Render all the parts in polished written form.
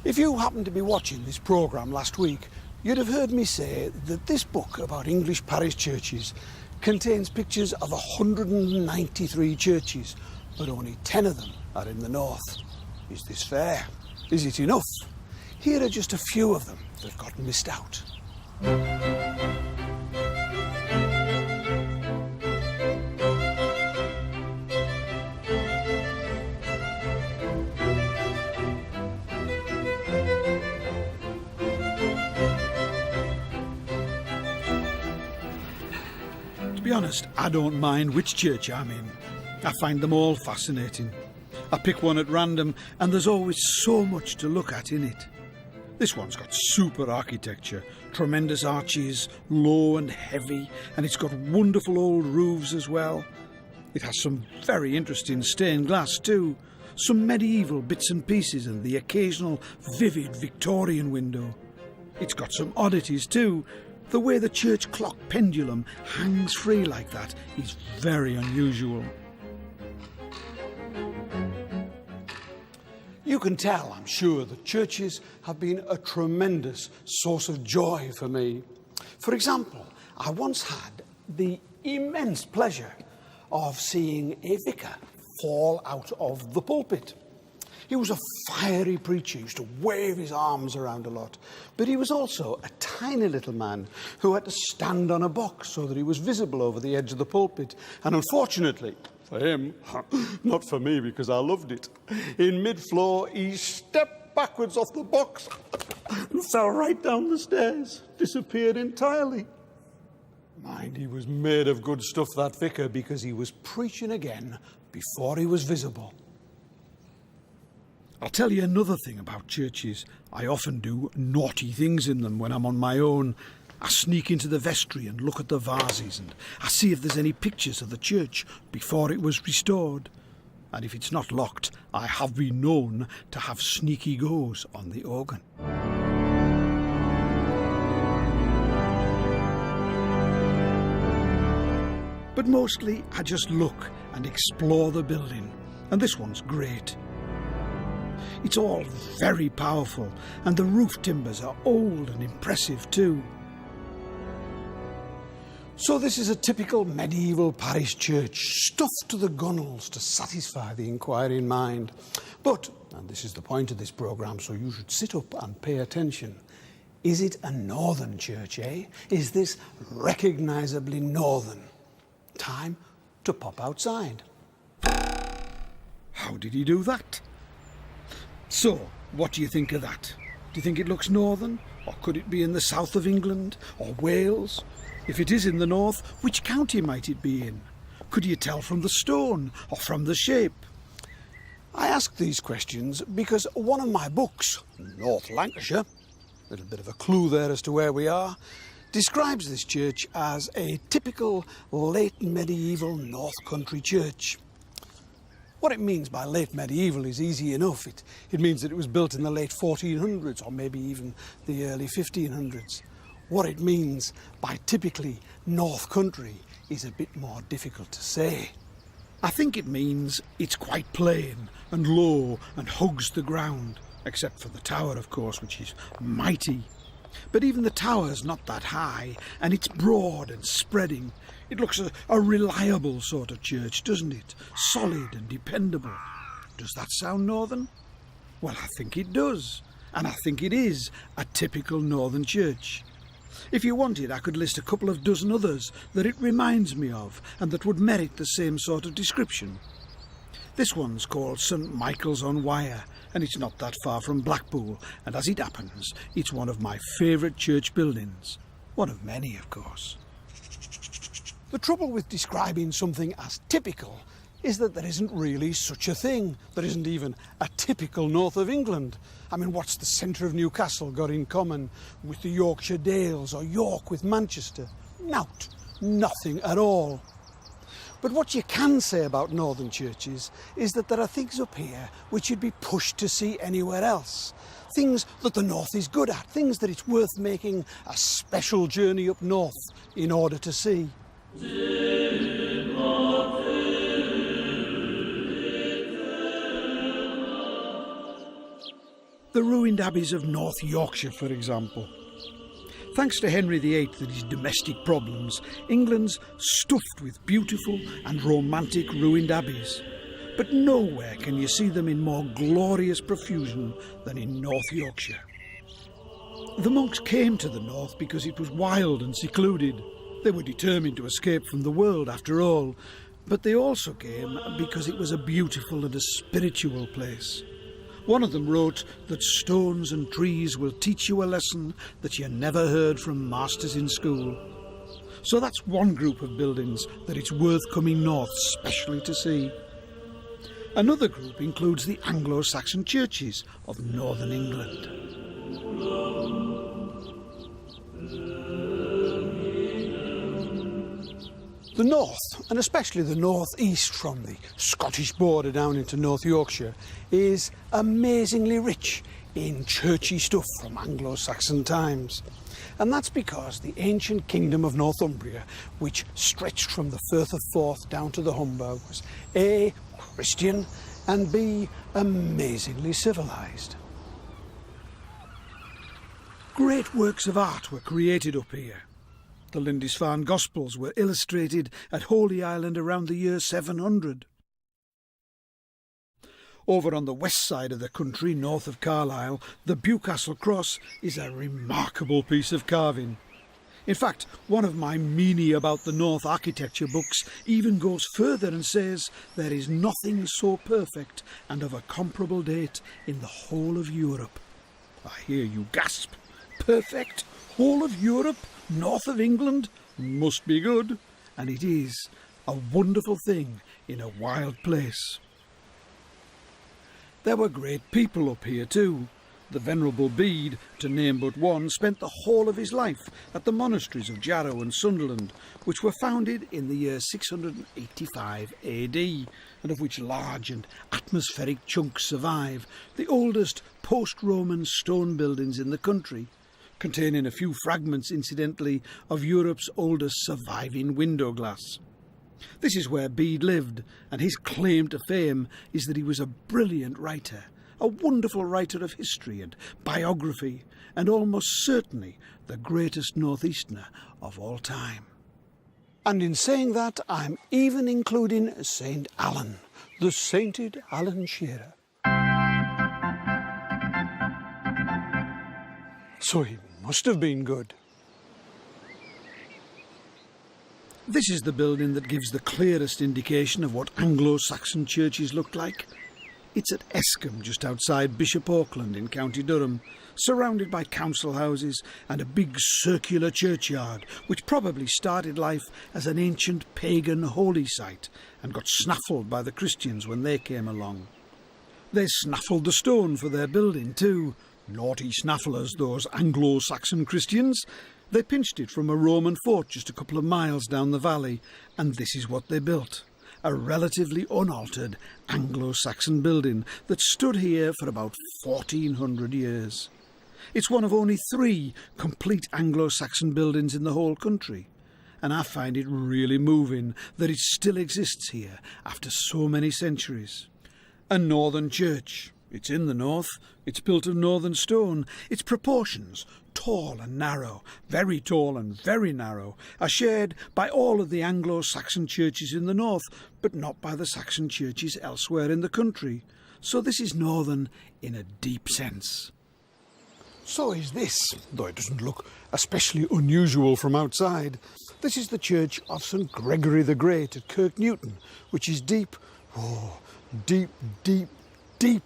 If you happened to be watching this programme last week, you'd have heard me say that this book about English parish churches contains pictures of 193 churches, but only 10 of them are in the north. Is this fair? Is it enough? Here are just a few of them that got missed out. To be honest, I don't mind which church I'm in. I find them all fascinating. I pick one at random and there's always so much to look at in it. This one's got super architecture, tremendous arches, low and heavy, and it's got wonderful old roofs as well. It has some very interesting stained glass too, some medieval bits and pieces and the occasional vivid Victorian window. It's got some oddities too. The way the church clock pendulum hangs free like that is very unusual. You can tell, I'm sure, that churches have been a tremendous source of joy for me. For example, I once had the immense pleasure of seeing a vicar fall out of the pulpit. He was a fiery preacher, he used to wave his arms around a lot, but he was also a tiny little man who had to stand on a box so that he was visible over the edge of the pulpit. And unfortunately, for him, not for me because I loved it, in mid-floor he stepped backwards off the box and fell right down the stairs, disappeared entirely. Mind, he was made of good stuff, that vicar, because he was preaching again before he was visible. I'll tell you another thing about churches. I often do naughty things in them when I'm on my own. I sneak into the vestry and look at the vases, and I see if there's any pictures of the church before it was restored. And if it's not locked, I have been known to have sneaky goes on the organ. But mostly I just look and explore the building, and this one's great. It's all very powerful, and the roof timbers are old and impressive too. So this is a typical medieval parish church, stuffed to the gunnels to satisfy the inquiring mind. But, and this is the point of this programme, so you should sit up and pay attention, is it a northern church, eh? Is this recognisably northern? Time to pop outside. How did he do that? So, what do you think of that? Do you think it looks northern? Or could it be in the south of England? Or Wales? If it is in the north, which county might it be in? Could you tell from the stone or from the shape? I ask these questions because one of my books, North Lancashire, a little bit of a clue there as to where we are, describes this church as a typical late medieval North Country church. What it means by late medieval is easy enough. It means that it was built in the late 1400s or maybe even the early 1500s. What it means by typically North Country is a bit more difficult to say. I think it means it's quite plain and low and hugs the ground, except for the tower, of course, which is mighty. But even the tower's not that high, and it's broad and spreading. It looks a reliable sort of church, doesn't it? Solid and dependable. Does that sound northern? Well, I think it does. And I think it is a typical northern church. If you wanted, I could list a couple of dozen others that it reminds me of and that would merit the same sort of description. This one's called St Michael's-on-Wyre, and it's not that far from Blackpool, and as it happens, it's one of my favourite church buildings. One of many, of course. The trouble with describing something as typical is that there isn't really such a thing. There isn't even a typical north of England. I mean, what's the centre of Newcastle got in common with the Yorkshire Dales or York with Manchester? Nought. Nothing at all. But what you can say about northern churches is that there are things up here which you'd be pushed to see anywhere else. Things that the north is good at, things that it's worth making a special journey up north in order to see. The ruined abbeys of North Yorkshire, for example. Thanks to Henry VIII and his domestic problems, England's stuffed with beautiful and romantic ruined abbeys. But nowhere can you see them in more glorious profusion than in North Yorkshire. The monks came to the north because it was wild and secluded. They were determined to escape from the world after all, but they also came because it was a beautiful and a spiritual place. One of them wrote that stones and trees will teach you a lesson that you never heard from masters in school. So that's one group of buildings that it's worth coming north specially to see. Another group includes the Anglo-Saxon churches of northern England. The north, and especially the north-east from the Scottish border down into North Yorkshire, is amazingly rich in churchy stuff from Anglo-Saxon times. And that's because the ancient kingdom of Northumbria, which stretched from the Firth of Forth down to the Humber, was A, Christian, and B, amazingly civilised. Great works of art were created up here. The Lindisfarne Gospels were illustrated at Holy Island around the year 700. Over on the west side of the country, north of Carlisle, the Bewcastle Cross is a remarkable piece of carving. In fact, one of my meanie about the North architecture books even goes further and says there is nothing so perfect and of a comparable date in the whole of Europe. I hear you gasp. Perfect? Whole of Europe? North of England? Must be good. And it is a wonderful thing in a wild place. There were great people up here too. The Venerable Bede, to name but one, spent the whole of his life at the monasteries of Jarrow and Sunderland, which were founded in the year 685 AD, and of which large and atmospheric chunks survive, the oldest post-Roman stone buildings in the country, containing a few fragments, incidentally, of Europe's oldest surviving window glass. This is where Bede lived, and his claim to fame is that he was a brilliant writer, a wonderful writer of history and biography, and almost certainly the greatest northeasterner of all time. And in saying that, I'm even including St. Alan, the sainted Alan Shearer. So he must have been good. This is the building that gives the clearest indication of what Anglo-Saxon churches looked like. It's at Escombe, just outside Bishop Auckland in County Durham, surrounded by council houses and a big circular churchyard, which probably started life as an ancient pagan holy site and got snaffled by the Christians when they came along. They snaffled the stone for their building too. Naughty snafflers, those Anglo-Saxon Christians. They pinched it from a Roman fort just a couple of miles down the valley, and this is what they built. A relatively unaltered Anglo-Saxon building that stood here for about 1400 years. It's one of only 3 complete Anglo-Saxon buildings in the whole country, and I find it really moving that it still exists here after so many centuries. A northern church. It's in the north, it's built of northern stone. Its proportions, tall and narrow, very tall and very narrow, are shared by all of the Anglo-Saxon churches in the north, but not by the Saxon churches elsewhere in the country. So this is northern in a deep sense. So is this, though it doesn't look especially unusual from outside. This is the church of St. Gregory the Great at Kirk Newton, which is deep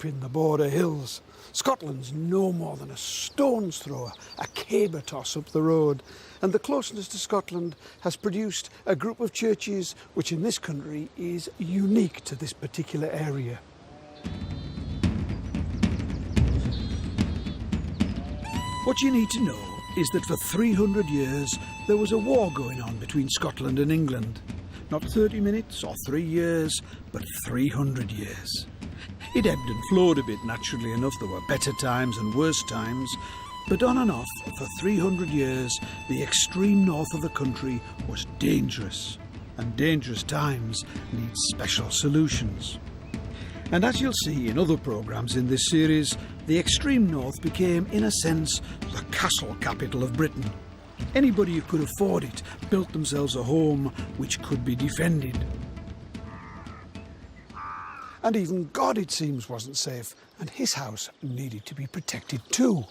in the Border Hills. Scotland's no more than a stone's throw, a caber toss up the road, and the closeness to Scotland has produced a group of churches which in this country is unique to this particular area. What you need to know is that for 300 years there was a war going on between Scotland and England. Not 30 minutes or 3 years, but 300 years. It ebbed and flowed a bit, naturally enough. There were better times and worse times, but on and off for 300 years the extreme north of the country was dangerous, and dangerous times need special solutions. And as you'll see in other programmes in this series, the extreme north became, in a sense, the castle capital of Britain. Anybody who could afford it built themselves a home which could be defended. And even God, it seems, wasn't safe, and his house needed to be protected too.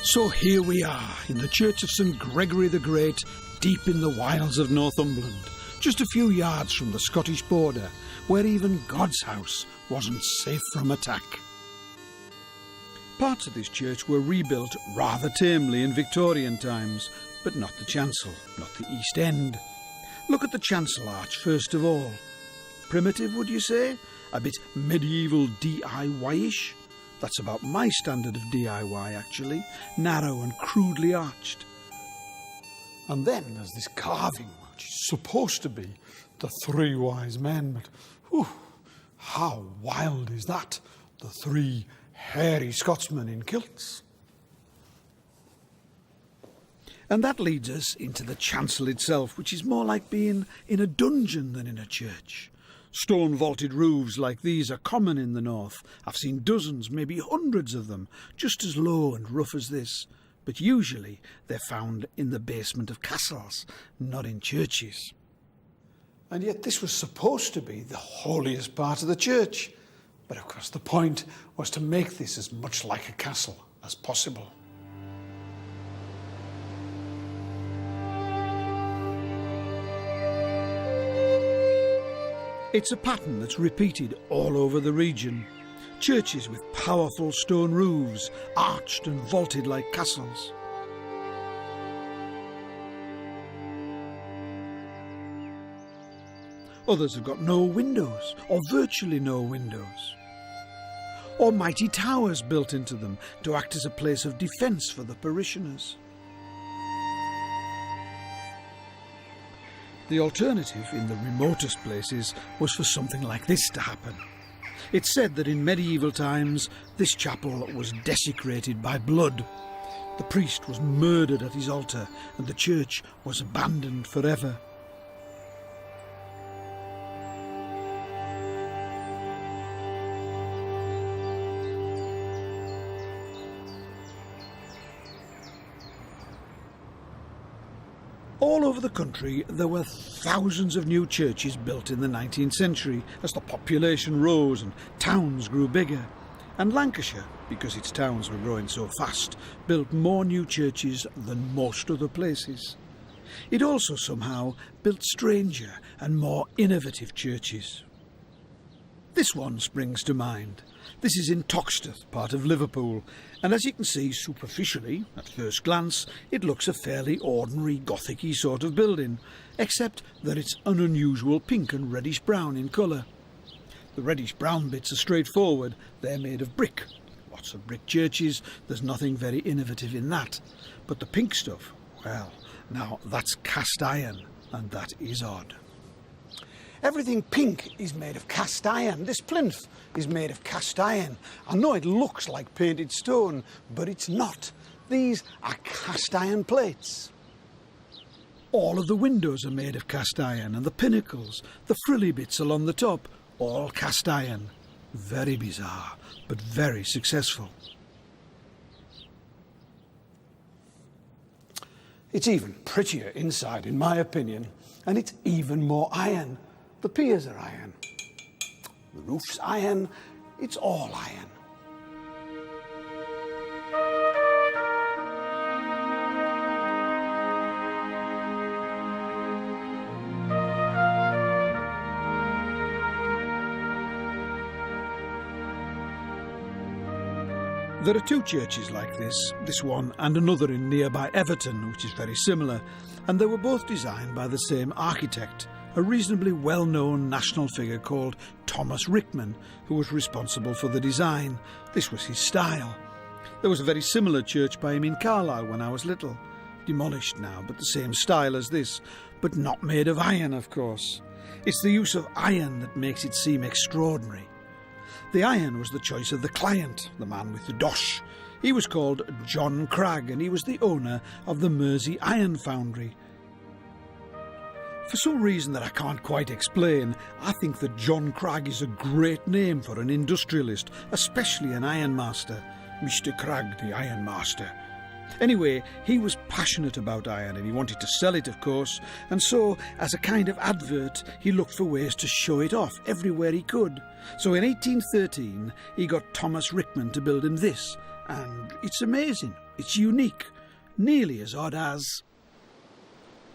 So here we are, in the church of St Gregory the Great, deep in the wilds of Northumberland, just a few yards from the Scottish border, where even God's house wasn't safe from attack. Parts of this church were rebuilt rather tamely in Victorian times, but not the chancel, not the east end. Look at the chancel arch first of all. Primitive, would you say? A bit medieval DIY-ish? That's about my standard of DIY, actually. Narrow and crudely arched. And then there's this carving, which is supposed to be the three wise men, but whew, how wild is that? The three hairy Scotsmen in kilts. And that leads us into the chancel itself, which is more like being in a dungeon than in a church. Stone vaulted roofs like these are common in the north. I've seen dozens, maybe hundreds of them, just as low and rough as this. But usually they're found in the basement of castles, not in churches. And yet this was supposed to be the holiest part of the church. But of course the point was to make this as much like a castle as possible. It's a pattern that's repeated all over the region. Churches with powerful stone roofs, arched and vaulted like castles. Others have got no windows, or virtually no windows. Or mighty towers built into them to act as a place of defence for the parishioners. The alternative in the remotest places was for something like this to happen. It's said that in medieval times this chapel was desecrated by blood. The priest was murdered at his altar and the church was abandoned forever. All over the country there were thousands of new churches built in the 19th century as the population rose and towns grew bigger. And Lancashire, because its towns were growing so fast, built more new churches than most other places. It also somehow built stranger and more innovative churches. This one springs to mind. This is in Toxteth, part of Liverpool, and as you can see superficially, at first glance, it looks a fairly ordinary Gothic-y sort of building, except that it's an unusual pink and reddish-brown in colour. The reddish-brown bits are straightforward, they're made of brick. Lots of brick churches, there's nothing very innovative in that. But the pink stuff, well, now that's cast iron, and that is odd. Everything pink is made of cast iron. This plinth is made of cast iron. I know it looks like painted stone, but it's not. These are cast iron plates. All of the windows are made of cast iron, and the pinnacles, the frilly bits along the top, all cast iron. Very bizarre, but very successful. It's even prettier inside, in my opinion, and it's even more iron. The piers are iron, the roof's iron, it's all iron. There are two churches like this one and another in nearby Everton, which is very similar, and they were both designed by the same architect, a reasonably well-known national figure called Thomas Rickman, who was responsible for the design. This was his style. There was a very similar church by him in Carlisle when I was little. Demolished now, but the same style as this, but not made of iron, of course. It's the use of iron that makes it seem extraordinary. The iron was the choice of the client, the man with the dosh. He was called John Cragg, and he was the owner of the Mersey Iron Foundry. For some reason that I can't quite explain, I think that John Cragg is a great name for an industrialist, especially an ironmaster. Mr. Cragg, the ironmaster. Anyway, he was passionate about iron and he wanted to sell it, of course, and so, as a kind of advert, he looked for ways to show it off everywhere he could. So in 1813, he got Thomas Rickman to build him this, and it's amazing, it's unique, nearly as odd as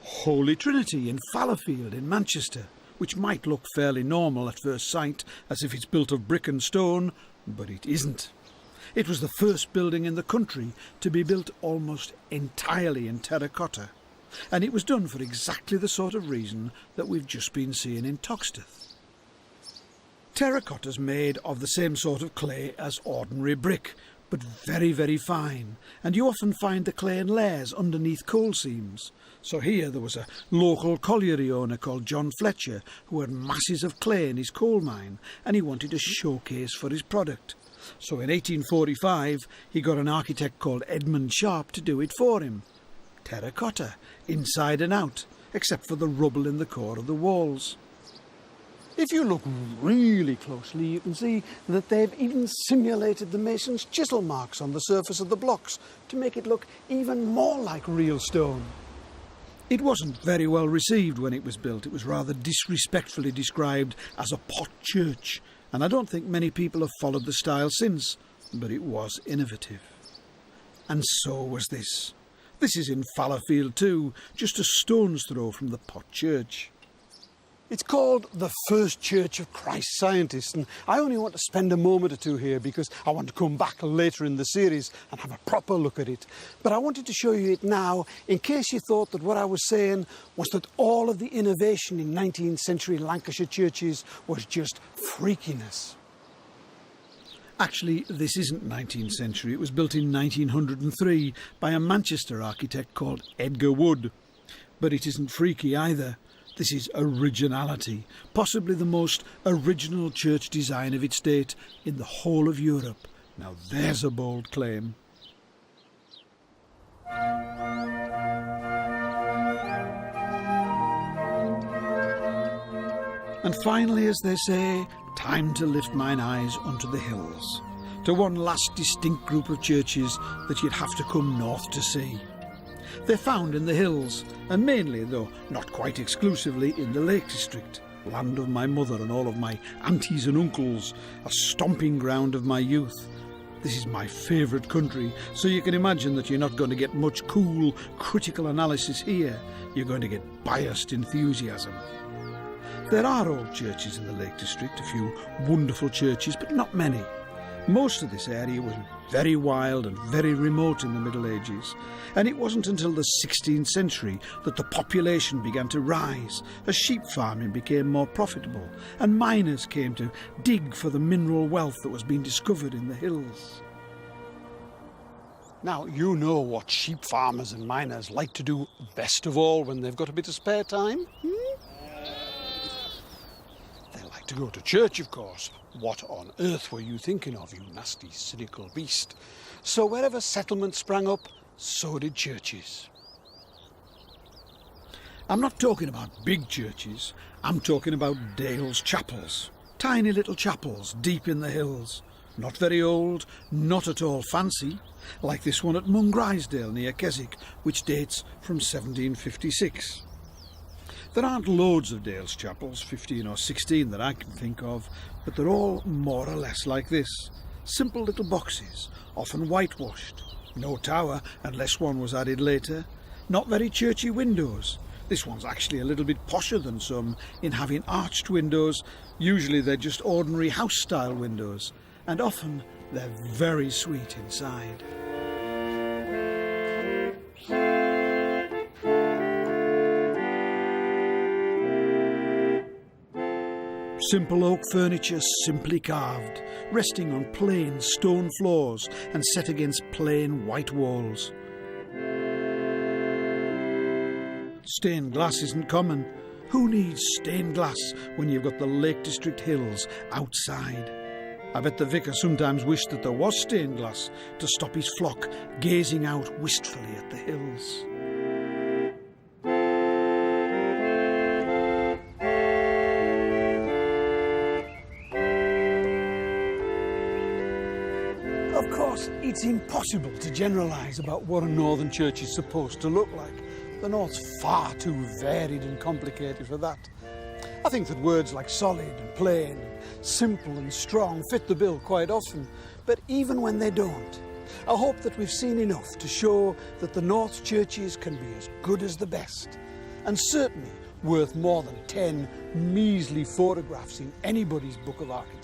Holy Trinity in Fallowfield in Manchester, which might look fairly normal at first sight, as if it's built of brick and stone, but it isn't. It was the first building in the country to be built almost entirely in terracotta, and it was done for exactly the sort of reason that we've just been seeing in Toxteth. Terracotta's made of the same sort of clay as ordinary brick, but very, very fine, and you often find the clay in layers underneath coal seams. So here there was a local colliery owner called John Fletcher who had masses of clay in his coal mine, and he wanted a showcase for his product. So in 1845 he got an architect called Edmund Sharp to do it for him. Terracotta, inside and out, except for the rubble in the core of the walls. If you look really closely, you can see that they've even simulated the mason's chisel marks on the surface of the blocks to make it look even more like real stone. It wasn't very well received when it was built. It was rather disrespectfully described as a pot church, and I don't think many people have followed the style since, but it was innovative. And so was this. This is in Fallowfield too, just a stone's throw from the pot church. It's called the First Church of Christ Scientists, and I only want to spend a moment or two here because I want to come back later in the series and have a proper look at it. But I wanted to show you it now in case you thought that what I was saying was that all of the innovation in 19th century Lancashire churches was just freakiness. Actually, this isn't 19th century. It was built in 1903 by a Manchester architect called Edgar Wood. But it isn't freaky either. This is originality, possibly the most original church design of its date in the whole of Europe. Now there's a bold claim. And finally, as they say, time to lift mine eyes unto the hills, to one last distinct group of churches that you'd have to come north to see. They're found in the hills, and mainly, though not quite exclusively, in the Lake District, land of my mother and all of my aunties and uncles, a stomping ground of my youth. This is my favourite country, so you can imagine that you're not going to get much cool, critical analysis here. You're going to get biased enthusiasm. There are old churches in the Lake District, a few wonderful churches, but not many. Most of this area was very wild and very remote in the Middle Ages, and it wasn't until the 16th century that the population began to rise as sheep farming became more profitable and miners came to dig for the mineral wealth that was being discovered in the hills. Now, you know what sheep farmers and miners like to do best of all when they've got a bit of spare time? They like to go to church, of course. What on earth were you thinking of, you nasty, cynical beast? So wherever settlements sprang up, so did churches. I'm not talking about big churches. I'm talking about Dale's chapels. Tiny little chapels deep in the hills. Not very old, not at all fancy, like this one at Mungrisdale near Keswick, which dates from 1756. There aren't loads of Dale's chapels, 15 or 16 that I can think of, but they're all more or less like this. Simple little boxes, often whitewashed. No tower, unless one was added later. Not very churchy windows. This one's actually a little bit posher than some in having arched windows. Usually they're just ordinary house-style windows, and often they're very sweet inside. Simple oak furniture, simply carved, resting on plain stone floors and set against plain white walls. Stained glass isn't common. Who needs stained glass when you've got the Lake District hills outside? I bet the vicar sometimes wished that there was stained glass to stop his flock gazing out wistfully at the hills. Of course, it's impossible to generalise about what a northern church is supposed to look like. The north's far too varied and complicated for that. I think that words like solid and plain, simple and strong fit the bill quite often, but even when they don't, I hope that we've seen enough to show that the North's churches can be as good as the best, and certainly worth more than 10 measly photographs in anybody's book of architecture.